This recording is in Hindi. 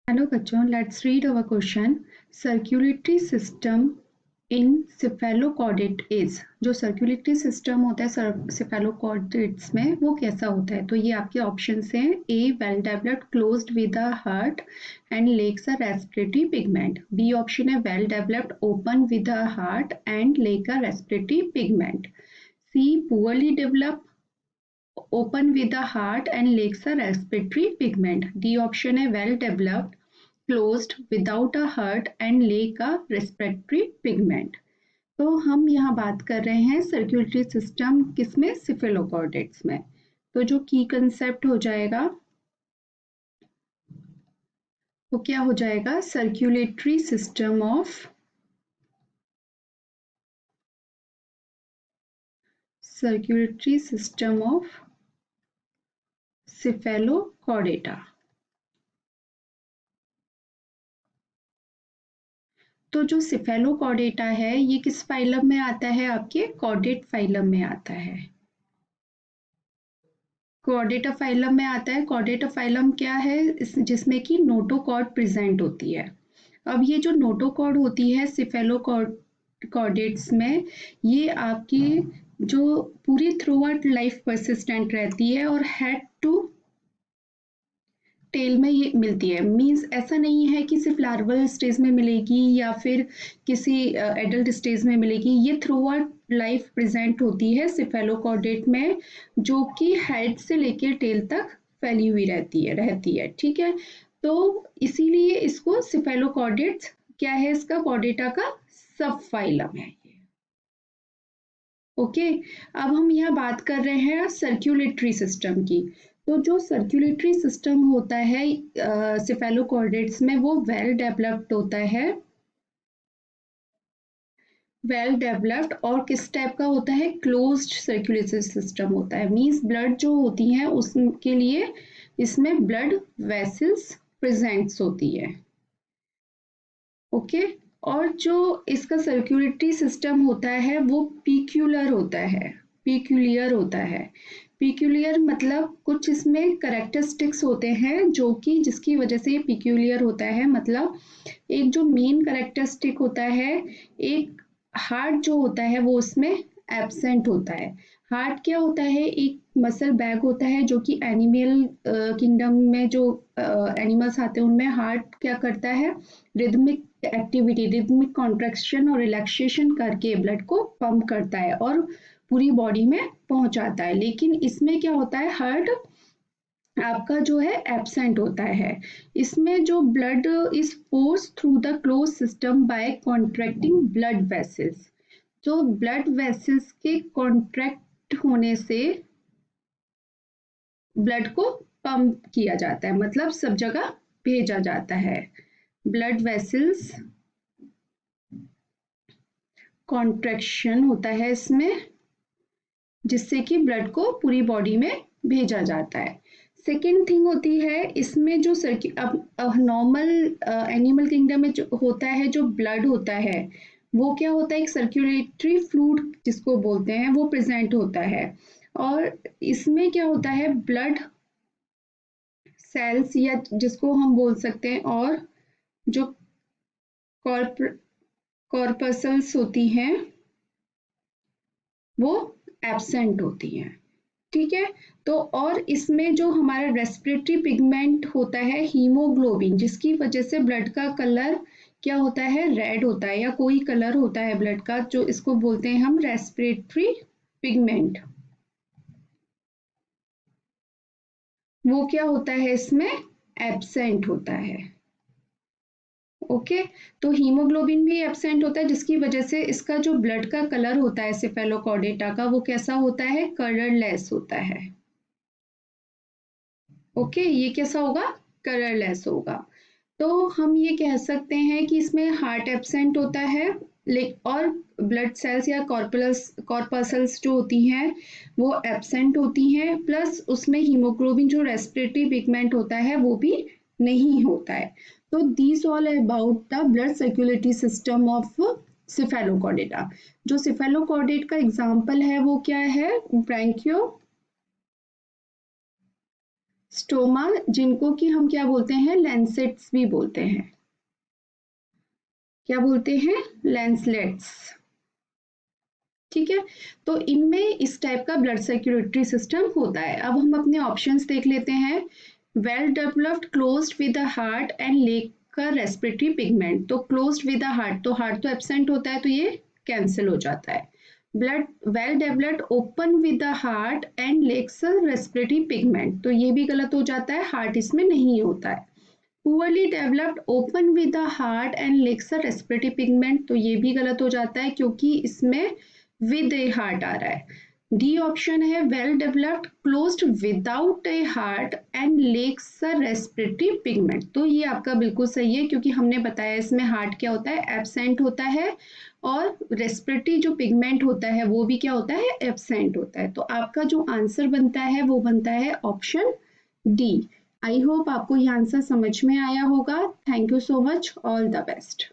हेलो बच्चों, let's read our question. Circulatory system in cephalochordate is. जो सर्कुलेटरी सिस्टम होता है सिफेलोकॉर्डेट्स में वो कैसा होता है? तो ये आपके ऑप्शंस हैं। A, well developed closed with a heart and lacks a respiratory pigment. B option है well developed open with a heart and lack a respiratory pigment. C, poorly developed open with the heart and lacks a respiratory pigment. D option है well developed closed without a heart and lack a respiratory pigment. तो हम यहाँ बात कर रहे हैं सर्कुलेटरी सिस्टम किसमें? सिफेलोकॉर्डेट्स में। तो जो की कंसेप्ट हो जाएगा वो क्या हो जाएगा? Circulatory system of cephalochordata. तो जो सिफेलोकॉर्डेटा है ये किस फाइलम में आता है? आपके कॉर्डेट फाइलम में आता है। कॉर्डेटा फाइलम में आता है। कॉर्डेटा फाइलम क्या है? जिसमें कि नोटोकॉर्ड प्रेजेंट होती है। अब ये जो नोटोकॉर्ड होती है सिफेलोकॉर्डेट्स में, ये आपकी जो पूरी थ्रू आउट लाइफ परसिस्टेंट रहती है और हेड टू टेल में ये मिलती है। मींस ऐसा नहीं है कि सिर्फ लार्वल स्टेज में मिलेगी या फिर किसी एडल्ट स्टेज में मिलेगी। ये थ्रू आउट लाइफ प्रेजेंट होती है सिफेलोकॉर्डेट में, जो कि हेड से लेकर टेल तक फैली हुई रहती है। ठीक है, तो इसीलिए इसको सिफेलोकॉर्डेट्स क्या है? इसका कॉर्डेटा का सब फाइलम है ये। ओके, अब हम यहाँ बात कर रहे हैं सर्कुलेटरी सिस्टम की। तो जो सर्कुलेटरी सिस्टम होता है सिफेलोकॉर्डेट्स में वो वेल डेवलप्ड होता है। वेल डेवलप्ड और किस टाइप का होता है? क्लोज्ड सर्कुलेटरी सिस्टम होता है। मींस ब्लड जो होती है उसके लिए इसमें ब्लड वेसल्स प्रेजेंट्स होती है। ओके, और जो इसका सर्कुलेटरी सिस्टम होता है वो पीक्यूलर होता है। पीक्यूलियर होता है। पीक्यूलियर मतलब कुछ इसमें करेक्टरिस्टिक्स होते हैं जो कि जिसकी वजह से ये पीक्यूलियर होता है। मतलब एक जो मेन करेक्टरिस्टिक होता है, एक हार्ट जो होता है वो उसमें एब्सेंट होता है। हार्ट क्या होता है? एक मसल बैग होता है जो कि एनिमल किंगडम में जो एनिमल्स आते हैं उनमें हार्ट क्या करता है? रिदमिक एक्टिविटी, रिदमिक कॉन्ट्रैक्शन और रिलैक्सेशन करके ब्लड को पंप करता है और पूरी बॉडी में पहुंचाता है। लेकिन इसमें क्या होता है? हार्ट आपका जो है एब्सेंट होता है। इसमें जो blood is force through the close system by contracting blood vessels. जो ब्लड वेसल्स के कॉन्ट्रैक्ट होने से ब्लड को पंप किया जाता है, मतलब सब जगह भेजा जाता है। ब्लड वेसल्स कॉन्ट्रैक्शन होता है इसमें, जिससे कि ब्लड को पूरी बॉडी में भेजा जाता है। सेकेंड थिंग होती है इसमें जो अब नॉर्मल एनिमल किंगडम में जो होता है, जो ब्लड होता है वो क्या होता है? एक सर्कुलेटरी फ्लूइड जिसको बोलते हैं वो प्रेजेंट होता है। और इसमें क्या होता है? ब्लड सेल्स या जिसको हम बोल सकते हैं, और जो कॉर्पसल्स होती हैं वो एब्सेंट होती हैं। ठीक है, तो और इसमें जो हमारा रेस्पिरेटरी पिगमेंट होता है हीमोग्लोबिन, जिसकी वजह से ब्लड का कलर क्या होता है? रेड होता है, या कोई कलर होता है ब्लड का, जो इसको बोलते हैं हम रेस्पिरेटरी पिगमेंट। वो क्या होता है? इसमें एब्सेंट होता है। ओके, तो हीमोग्लोबिन भी एब्सेंट होता है, जिसकी वजह से इसका जो ब्लड का कलर होता है सिफेलोकॉर्डेटा का वो कैसा होता है? कलरलेस होता है। ओके, ये कैसा होगा? कलरलेस होगा। तो हम ये कह सकते हैं कि इसमें हार्ट एब्सेंट होता है, और ब्लड सेल्स या कॉर्पसल्स जो होती हैं वो एब्सेंट होती हैं, प्लस उसमें हीमोग्लोबिन जो रेस्पिरेटरी पिगमेंट होता है वो भी नहीं होता है। तो these all about the blood circulatory system of cephalochordata. जो सिफेलोकॉर्डेट का एग्जाम्पल है वो क्या है? ब्रैंकियो स्टोमा, जिनको कि हम क्या बोलते हैं, लेंसेट्स भी बोलते हैं। क्या बोलते हैं, लेंसलेट्स। ठीक है, तो इनमें इस टाइप का ब्लड सर्कुलेटरी सिस्टम होता है। अब हम अपने ऑप्शंस देख लेते हैं। Well developed closed with the heart and lack का रेस्पिरेटरी पिगमेंट, तो क्लोज्ड विद द हार्ट, तो हार्ट तो एब्सेंट होता है, तो ये कैंसिल हो जाता है। Blood well developed open with the heart and lacks respiratory pigment, तो ये भी गलत हो जाता है, हार्ट इसमें नहीं होता है। Poorly developed open with the heart and lacks respiratory pigment, तो ये भी गलत हो जाता है क्योंकि इसमें विद ए हार्ट आ रहा है। डी ऑप्शन है well developed closed without a heart and lacks respiratory pigment, तो ये आपका बिल्कुल सही है क्योंकि हमने बताया इसमें हार्ट क्या होता है, एब्सेंट होता है, और रेस्पिरेटरी जो पिगमेंट होता है वो भी क्या होता है, एब्सेंट होता है। तो आपका जो आंसर बनता है वो बनता है ऑप्शन डी। आई होप आपको ये आंसर समझ में आया होगा। Thank you so much, all the best.